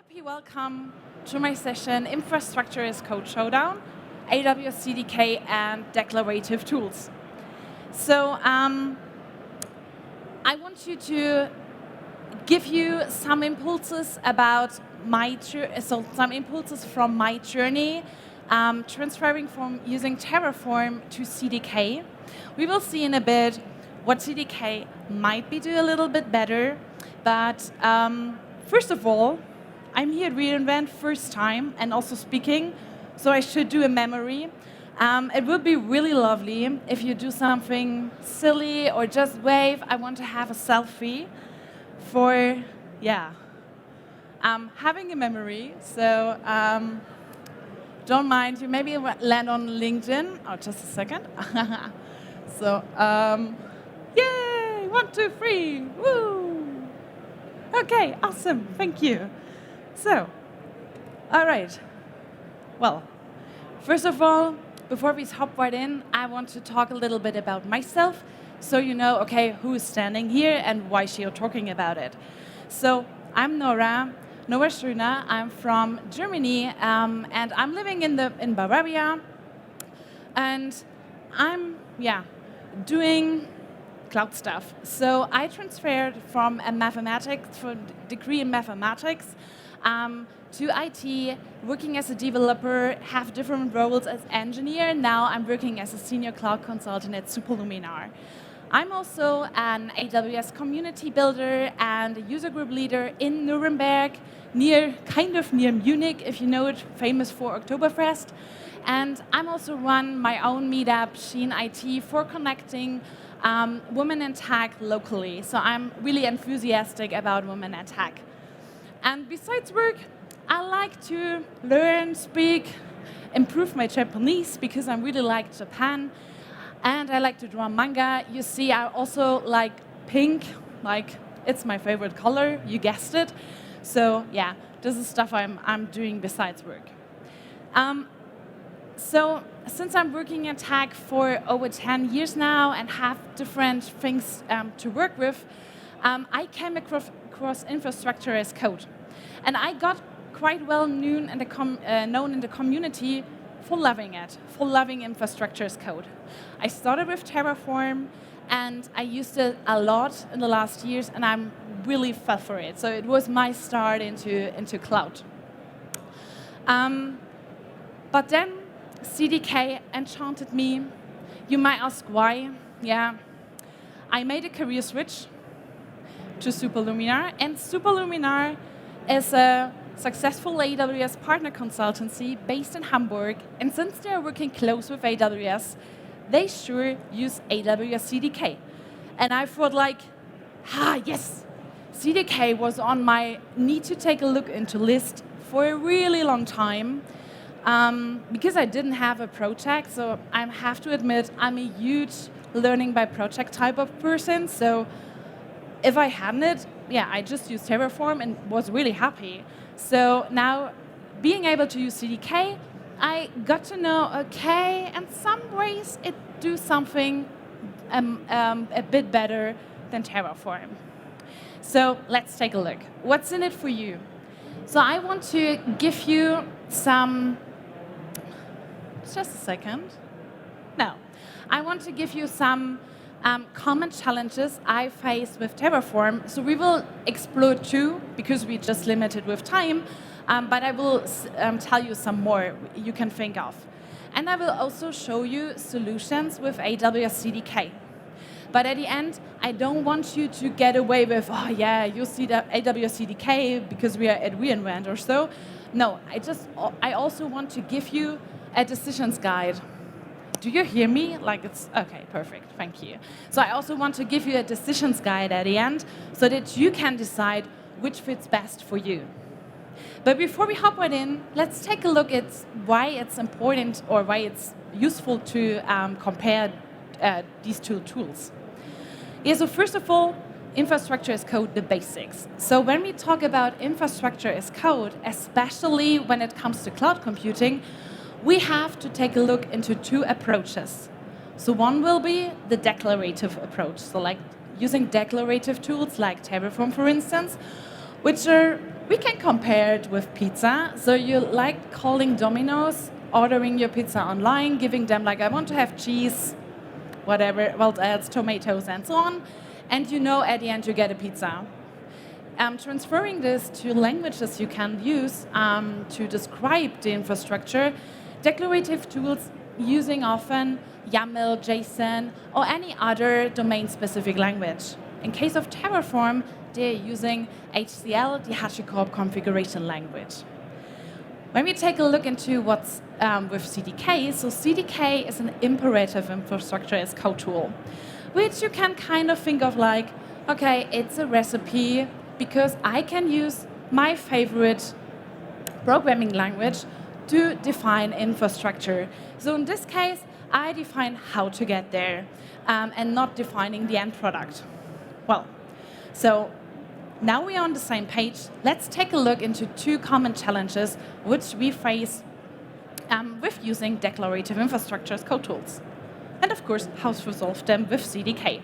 happy welcome to my session, Infrastructure as Code Showdown, AWS CDK and Declarative Tools. So I want you to give you some impulses about some impulses from my journey, transferring from using Terraform to CDK. We will see in a bit what CDK might be doing a little bit better, but first of all, I'm here at reInvent first time and also speaking, so I should do a memory. It would be really lovely if you do something silly or just wave. I want to have a selfie for, having a memory. So don't mind, you maybe land on LinkedIn. Oh, just a second. So, yay, 1, 2, 3, woo. Okay, awesome, thank you. So, all right. Well, first of all, before we hop right in, I want to talk a little bit about myself, so you know, okay, who is standing here and why she is talking about it. So, I'm Nora Struna. I'm from Germany, and I'm living in Bavaria, and I'm doing cloud stuff. So I transferred from a degree in mathematics to IT, working as a developer, have different roles as engineer. Now I'm working as a senior cloud consultant at Superluminar. I'm also an AWS community builder and a user group leader in Nuremberg, kind of near Munich, if you know it, famous for Oktoberfest. And I'm also run my own meetup, Sheen IT, for connecting women in tech locally. So I'm really enthusiastic about women in tech. And besides work, I like to learn, speak, improve my Japanese because I really like Japan. And I like to draw manga. You see, I also like pink, like it's my favorite color, you guessed it. So yeah, this is stuff I'm doing besides work. So since I'm working at tech for over 10 years now and have different things to work with, I came across infrastructure as code. And I got quite well known in the community for loving it, for loving infrastructure as code. I started with Terraform, and I used it a lot in the last years, and I'm really fell for it. So it was my start into cloud. But then CDK enchanted me. You might ask why. Yeah, I made a career switch to Superluminar, and Superluminar is a successful AWS partner consultancy based in Hamburg, and since they're working close with AWS, they sure use AWS CDK. And I thought like, yes, CDK was on my need to take a look into list for a really long time. Because I didn't have a project, so I have to admit I'm a huge learning by project type of person. So if I hadn't it, I just used Terraform and was really happy. So now, being able to use CDK, I got to know, okay, in some ways it do something a bit better than Terraform. So let's take a look. What's in it for you? So I want to give you some. Just a second. No. I want to give you some common challenges I face with Terraform. So we will explore 2 because we're just limited with time, but I will tell you some more you can think of. And I will also show you solutions with AWS CDK. But at the end, I don't want you to get away with, you see the AWS CDK because we are at reInvent or so. No, I also want to give you a decisions guide. Do you hear me? Like it's, okay, perfect, thank you. So I also want to give you a decisions guide at the end so that you can decide which fits best for you. But before we hop right in, let's take a look at why it's important or why it's useful to compare these 2 tools. So first of all, infrastructure as code, the basics. So when we talk about infrastructure as code, especially when it comes to cloud computing, we have to take a look into 2 approaches. So one will be the declarative approach, so like using declarative tools like Terraform, for instance, which are We can compare it with pizza. So you like calling Domino's, ordering your pizza online, giving them like, I want to have cheese, whatever, well, else tomatoes and so on. And you know at the end you get a pizza. Transferring this to languages you can use to describe the infrastructure, declarative tools using often YAML, JSON, or any other domain-specific language. In case of Terraform, they're using HCL, the HashiCorp configuration language. When we take a look into what's with CDK, so CDK is an imperative infrastructure as code tool, which you can kind of think of like, okay, it's a recipe because I can use my favorite programming language to define infrastructure. So in this case, I define how to get there and not defining the end product. Well, so now we are on the same page. Let's take a look into two common challenges which we face with using declarative infrastructure as code tools. And of course, how to resolve them with CDK.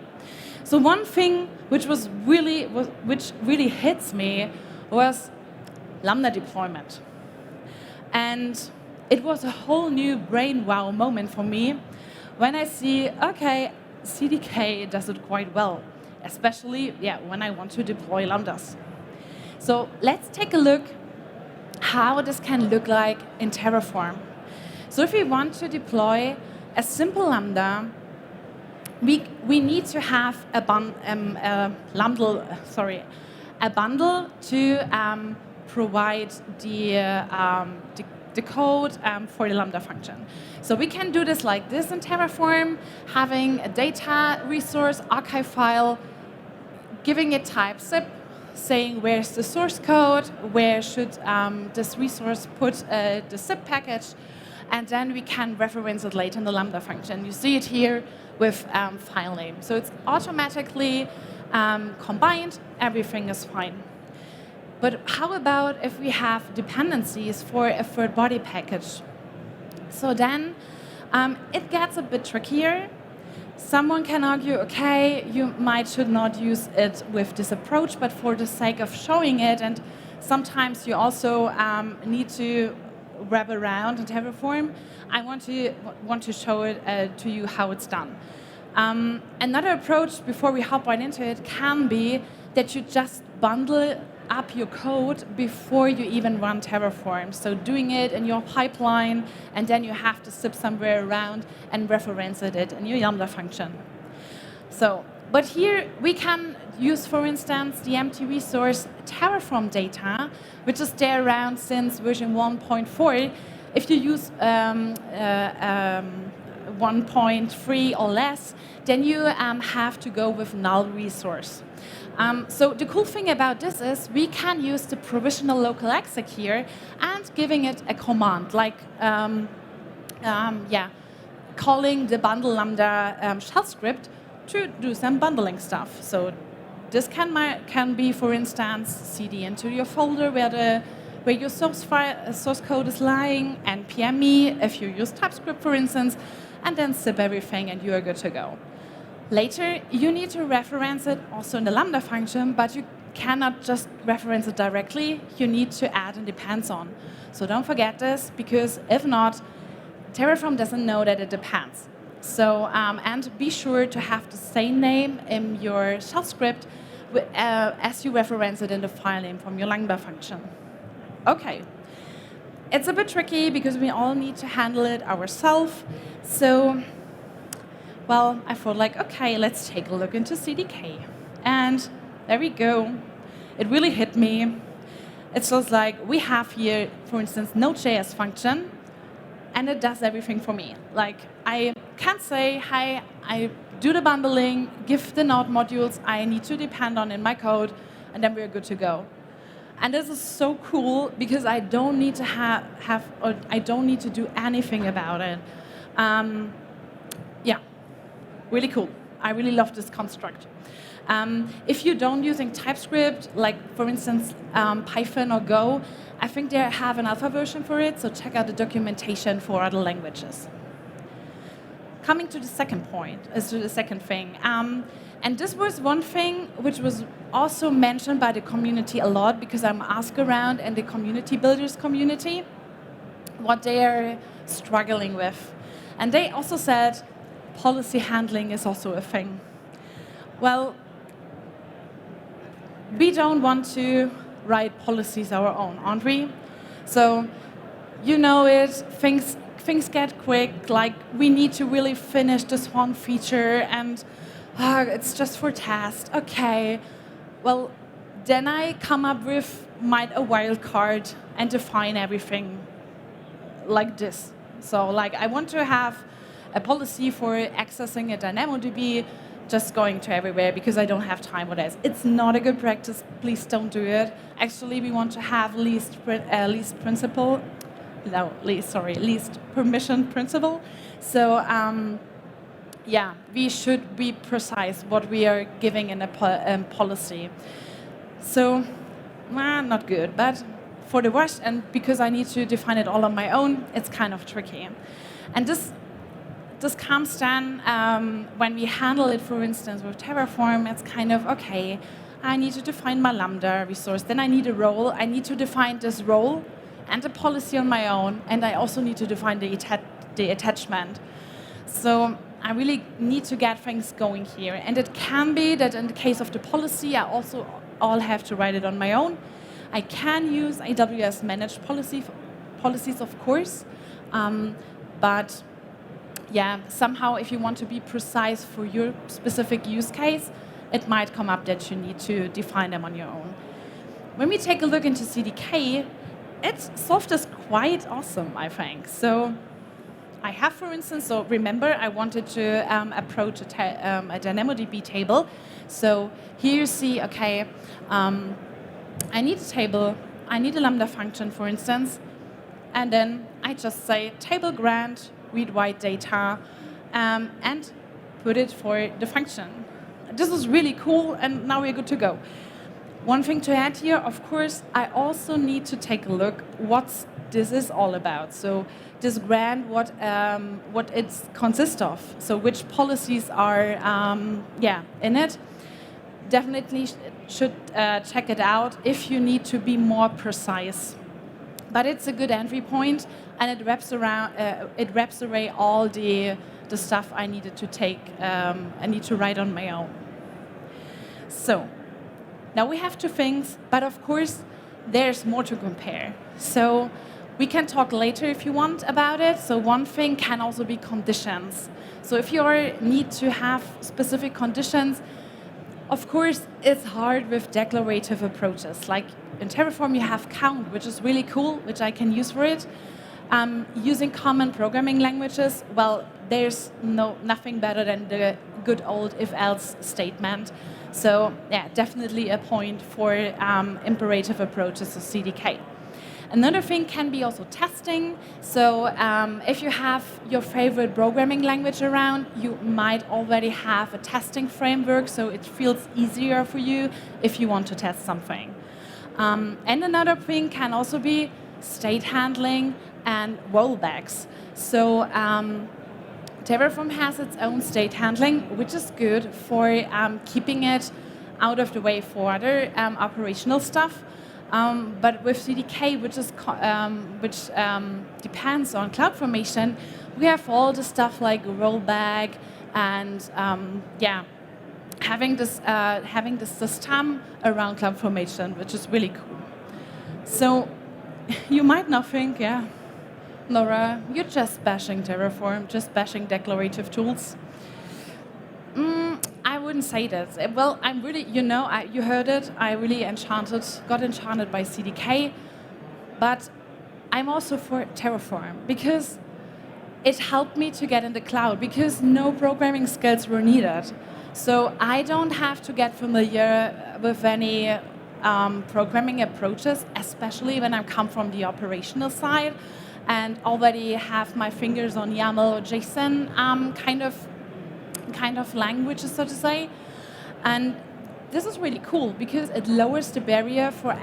So one thing which really hits me was Lambda deployment. And it was a whole new brain wow moment for me when I see, okay, CDK does it quite well, especially when I want to deploy Lambdas. So let's take a look how this can look like in Terraform. So if we want to deploy a simple Lambda, we need to have a bundle to provide the code for the Lambda function. So we can do this like this in Terraform, having a data resource archive file, giving it type zip, saying where's the source code, where should this resource put the zip package, and then we can reference it later in the Lambda function. You see it here with file name. So it's automatically combined, everything is fine. But how about if we have dependencies for a third-party package? So then it gets a bit trickier. Someone can argue, okay, you should not use it with this approach, but for the sake of showing it, and sometimes you also need to wrap around in Terraform, I want to show it to you how it's done. Another approach, before we hop right into it, can be that you just bundle up your code before you even run Terraform. So doing it in your pipeline, and then you have to zip somewhere around and reference it in your Lambda function. So, but here we can use, for instance, the empty resource Terraform data, which is there around since version 1.4. If you use 1.3 or less, then you have to go with null resource. So the cool thing about this is we can use the provisional local exec here and giving it a command, like calling the bundle Lambda shell script to do some bundling stuff. So this can be, for instance, cd into your folder where your source code is lying, npm me if you use TypeScript, for instance, and then zip everything and you are good to go. Later, you need to reference it also in the Lambda function, but you cannot just reference it directly. You need to add and depends on. So don't forget this, because if not, Terraform doesn't know that it depends. So, and be sure to have the same name in your shell script as you reference it in the file name from your Lambda function. Okay. It's a bit tricky because we all need to handle it ourselves. So, well, I thought like, okay, let's take a look into CDK. And there we go. It really hit me. It's just like, we have here, for instance, Node.js function, and it does everything for me. Like, I can say, hi, I do the bundling, give the Node modules I need to depend on in my code, and then we're good to go. And this is so cool because I don't need to I don't need to do anything about it. Yeah, really cool. I really love this construct. If you don't using TypeScript, like for instance Python or Go, I think they have an alpha version for it, so check out the documentation for other languages. Coming to the second point, to the second thing. And this was one thing which was also mentioned by the community a lot, because I'm asked around in the community builders community what they are struggling with. And they also said policy handling is also a thing. Well, we don't want to write policies our own, aren't we? So, you know it, things get quick, like we need to really finish this one feature and it's just for test. Okay, well, then I come up with a wild card and define everything like this. So like I want to have a policy for accessing a DynamoDB, just going to everywhere because I don't have time for this. It's not a good practice. Please don't do it. Actually, we want to have least permission principle. So yeah, we should be precise what we are giving in a policy. So not good, but for the worst, and because I need to define it all on my own, it's kind of tricky. And this comes then when we handle it, for instance, with Terraform. It's kind of, okay, I need to define my Lambda resource. Then I need a role. I need to define this role and a policy on my own. And I also need to define the attachment. So I really need to get things going here. And it can be that in the case of the policy, I also all have to write it on my own. I can use AWS managed policies, of course. But yeah, somehow if you want to be precise for your specific use case, it might come up that you need to define them on your own. When we take a look into CDK, its Soft is quite awesome, I think. So I have, for instance, so remember I wanted to approach a DynamoDB table. So here you see, okay, I need a table, I need a Lambda function, for instance, and then I just say table grant, read write data, and put it for the function. This is really cool, and now we're good to go. One thing to add here, of course, I also need to take a look what this is all about. So this grant, what it consists of. So which policies are in it. Definitely should check it out if you need to be more precise. But it's a good entry point, and it wraps away all the stuff I needed to take. I need to write on my own. So now we have two things, but of course there's more to compare. So we can talk later if you want about it. So one thing can also be conditions. So if you need to have specific conditions, of course, it's hard with declarative approaches. Like in Terraform, you have count, which is really cool, which I can use for it. Using common programming languages, well, there's nothing better than the good old if-else statement. So yeah, definitely a point for imperative approaches to CDK. Another thing can be also testing. So if you have your favorite programming language around, you might already have a testing framework, so it feels easier for you if you want to test something. And another thing can also be state handling and rollbacks. So Terraform has its own state handling, which is good for keeping it out of the way for other operational stuff. But with CDK, which depends on CloudFormation, we have all the stuff like rollback and having this system around CloudFormation, which is really cool. So you might not think, yeah, Laura, you're just bashing Terraform, just bashing declarative tools. I wouldn't say that. Well, I'm really, you heard it. I really got enchanted by CDK, but I'm also for Terraform because it helped me to get in the cloud because no programming skills were needed. So I don't have to get familiar with any programming approaches, especially when I come from the operational side and already have my fingers on YAML or JSON kind of languages, so to say. And this is really cool because it lowers the barrier for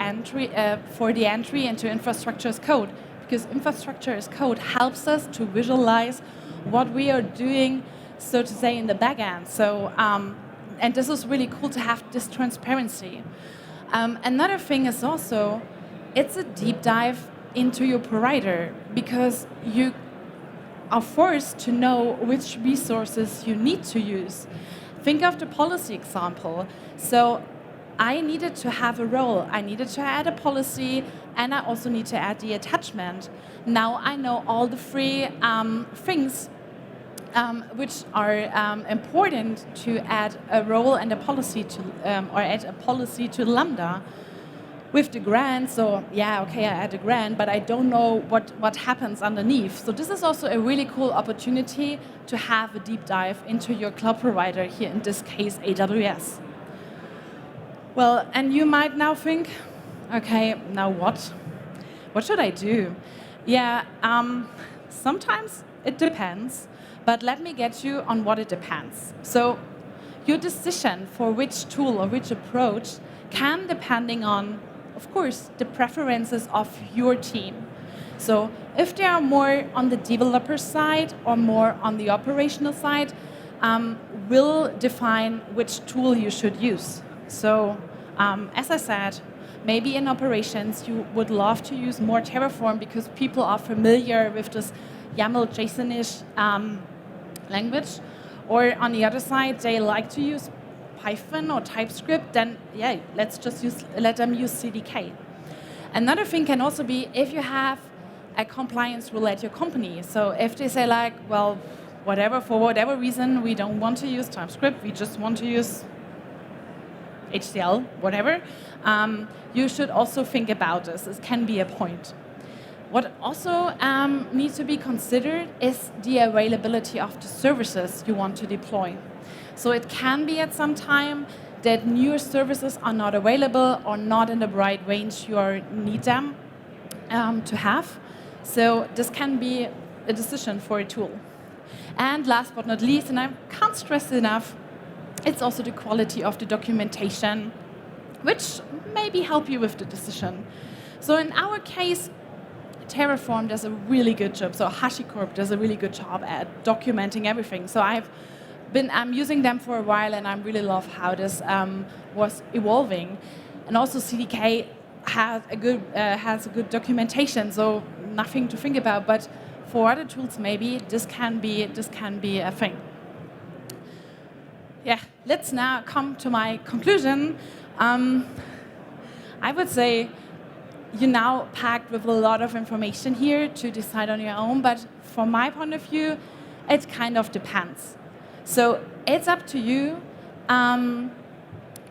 the entry into infrastructure as code. Because infrastructure as code helps us to visualize what we are doing, so to say, in the back end. So and this is really cool to have this transparency. Another thing is also, it's a deep dive into your provider, because you are forced to know which resources you need to use. Think of the policy example. So I needed to have a role. I needed to add a policy, and I also need to add the attachment. Now I know all the three things which are important to add a role and a policy to, or add a policy to Lambda. With the grant, so yeah, okay, I add a grant, but I don't know what happens underneath. So this is also a really cool opportunity to have a deep dive into your cloud provider, here in this case, AWS. Well, and you might now think, okay, now what? What should I do? Yeah, sometimes it depends, but let me get you on what it depends. So your decision for which tool or which approach can depending on, of course, the preferences of your team. So if they are more on the developer side or more on the operational side, will define which tool you should use. So as I said, maybe in operations you would love to use more Terraform because people are familiar with this YAML JSON-ish language. Or on the other side, they like to use Python or TypeScript, then yeah, let them use CDK. Another thing can also be if you have a compliance rule at your company. So if they say like, well, for whatever reason, we don't want to use TypeScript, we just want to use HCL, whatever, you should also think about this. This can be a point. What also needs to be considered is the availability of the services you want to deploy. So it can be at some time that newer services are not available or not in the right range you need them to have. So this can be a decision for a tool. And last but not least, and I can't stress enough, it's also the quality of the documentation, which maybe help you with the decision. So in our case, Terraform does a really good job. So HashiCorp does a really good job at documenting everything. So I've been using them for a while, and I really love how this was evolving. And also CDK has a good documentation, so nothing to think about. But for other tools, maybe this can be a thing. Yeah, let's now come to my conclusion. I would say you're now packed with a lot of information here to decide on your own, but from my point of view, it kind of depends. So it's up to you. And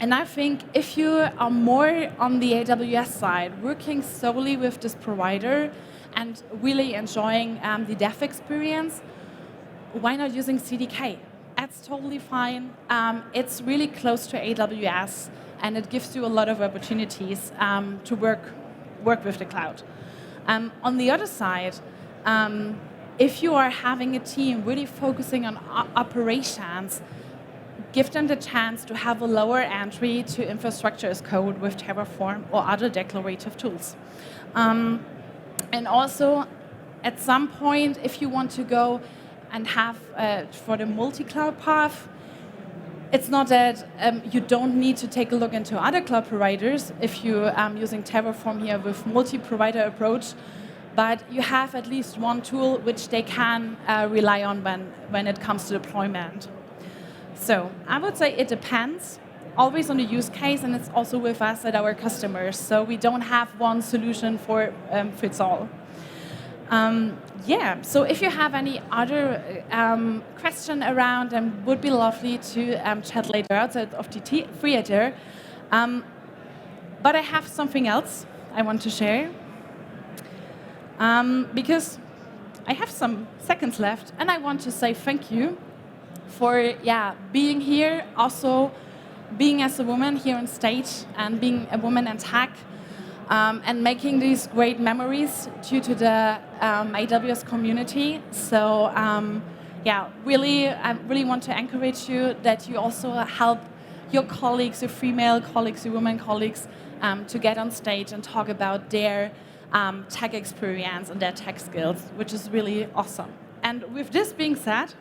I think if you are more on the AWS side, working solely with this provider and really enjoying the dev experience, why not using CDK? That's totally fine. It's really close to AWS, and it gives you a lot of opportunities to work with the cloud. On the other side, if you are having a team really focusing on operations, give them the chance to have a lower entry to infrastructure as code with Terraform or other declarative tools. And also, at some point, if you want to go and have for the multi-cloud path, it's not that you don't need to take a look into other cloud providers if you're using Terraform here with multi-provider approach, but you have at least one tool which they can rely on when it comes to deployment. So I would say it depends, always on the use case, and it's also with us at our customers. So we don't have one solution for fits all. Yeah, so if you have any other question around, would be lovely to chat later outside of the theater. But I have something else I want to share. Because I have some seconds left, and I want to say thank you for being here, also being as a woman here on stage, and being a woman in tech, and making these great memories due to the AWS community. So really, I really want to encourage you that you also help your colleagues, your female colleagues, your women colleagues, to get on stage and talk about their tech experience and their tech skills, which is really awesome. And with this being said,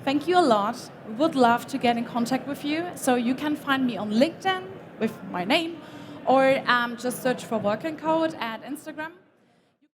Thank you a lot. Would love to get in contact with you. So you can find me on LinkedIn with my name, or just search for Working Code at Instagram.